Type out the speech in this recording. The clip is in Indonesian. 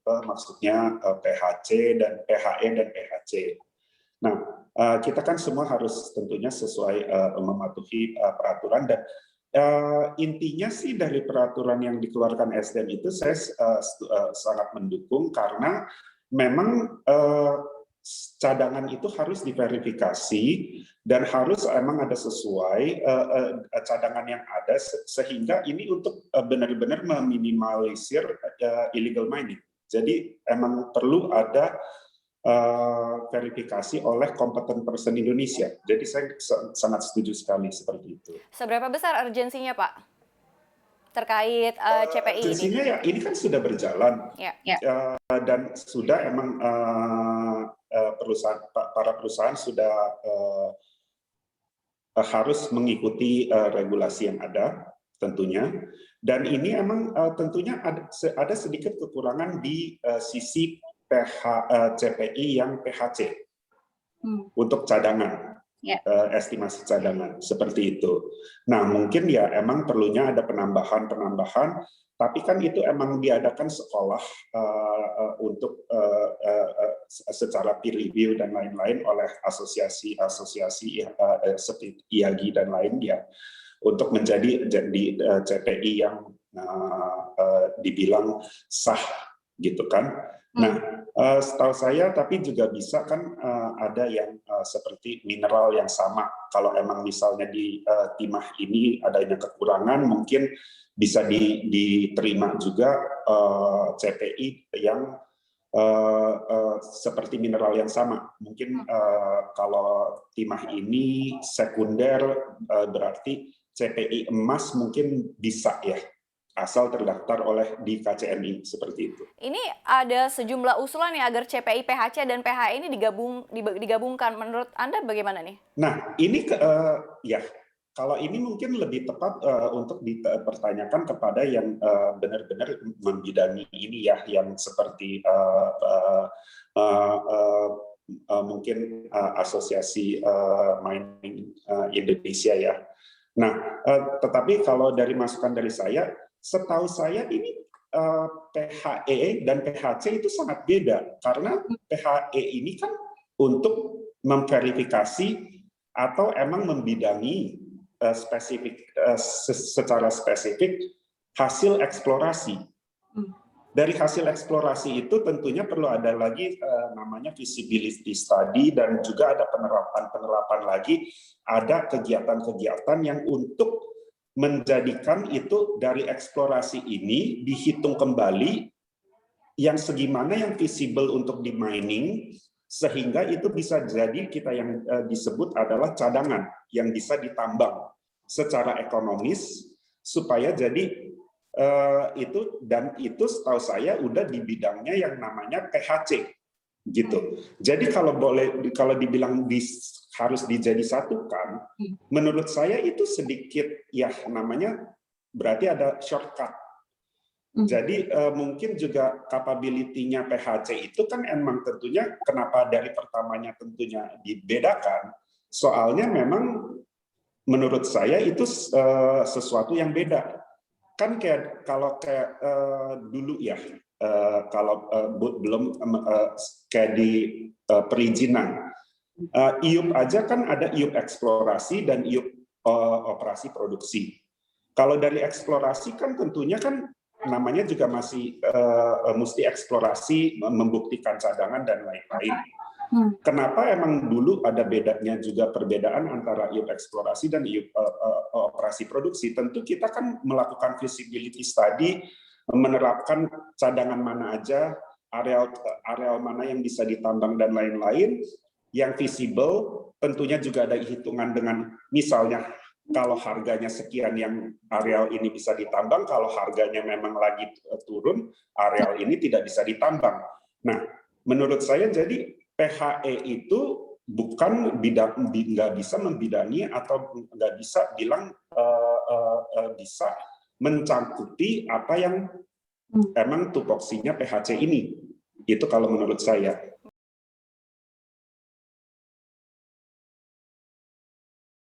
maksudnya PHC dan PHE dan PHC. Nah, kita kan semua harus tentunya sesuai mematuhi peraturan, dan intinya sih dari peraturan yang dikeluarkan SDM itu saya sangat mendukung, karena memang cadangan itu harus diverifikasi dan harus emang ada sesuai cadangan yang ada, sehingga ini untuk benar-benar meminimalisir illegal mining. Jadi emang perlu ada verifikasi oleh kompeten person Indonesia. Jadi saya sangat setuju sekali seperti itu. Seberapa besar urgensinya, Pak, terkait CPI ini? Urgensinya ya ini kan sudah berjalan, dan sudah emang para perusahaan sudah harus mengikuti regulasi yang ada tentunya, dan ini emang tentunya ada sedikit kekurangan di sisi CPI yang PHC untuk cadangan, estimasi cadangan seperti itu. Nah, mungkin ya emang perlunya ada penambahan, tapi kan itu emang diadakan sekolah untuk secara peer review dan lain-lain oleh asosiasi seperti IAGI dan lainnya, untuk menjadi CPI yang dibilang sah gitu kan. Nah, setahu saya tapi juga bisa kan ada yang seperti mineral yang sama. Kalau emang misalnya di timah ini adanya kekurangan, mungkin bisa diterima juga CPI yang seperti mineral yang sama. Mungkin kalau timah ini sekunder, berarti CPI emas mungkin bisa ya, asal terdaftar oleh di KCMI seperti itu. Ini ada sejumlah usulan ya agar CPI, PHC dan PHE ini digabungkan. Menurut Anda bagaimana nih? Nah, ini ya kalau ini mungkin lebih tepat untuk dipertanyakan kepada yang benar-benar membidangi ini ya, yang seperti mungkin asosiasi mining Indonesia ya. Nah, tetapi kalau dari masukan dari saya, setahu saya ini PHE dan PHC itu sangat beda, karena PHE ini kan untuk memverifikasi atau emang membidangi secara spesifik hasil eksplorasi. Dari hasil eksplorasi itu tentunya perlu ada lagi namanya feasibility study, dan juga ada penerapan lagi, ada kegiatan-kegiatan yang untuk menjadikan itu dari eksplorasi ini dihitung kembali yang segimana yang visible untuk di mining, sehingga itu bisa jadi kita yang disebut adalah cadangan yang bisa ditambang secara ekonomis, supaya jadi itu, dan itu setahu saya udah di bidangnya yang namanya PHC gitu. Jadi kalau dibilang harus dijadi satukan, menurut saya itu sedikit ya namanya berarti ada shortcut. Jadi mungkin juga capability-nya PHC itu kan emang tentunya kenapa dari pertamanya tentunya dibedakan, soalnya memang menurut saya itu sesuatu yang beda. Kan kalau dulu ya, kalau belum kayak di perizinan, IUP aja kan ada IUP eksplorasi dan IUP operasi produksi. Kalau dari eksplorasi kan tentunya kan namanya juga masih mesti eksplorasi, membuktikan cadangan dan lain-lain. Kenapa emang dulu ada bedanya juga, perbedaan antara IUP eksplorasi dan IUP operasi produksi? Tentu kita kan melakukan feasibility study, menerapkan cadangan mana aja, areal mana yang bisa ditambang dan lain-lain, yang visible. Tentunya juga ada hitungan dengan misalnya kalau harganya sekian yang areal ini bisa ditambang, kalau harganya memang lagi turun, areal ini tidak bisa ditambang. Nah, menurut saya jadi PHE itu bukan nggak bisa membidangi atau nggak bisa bilang bisa mencangkupi apa yang emang tupoksinya PHC ini. Itu kalau menurut saya.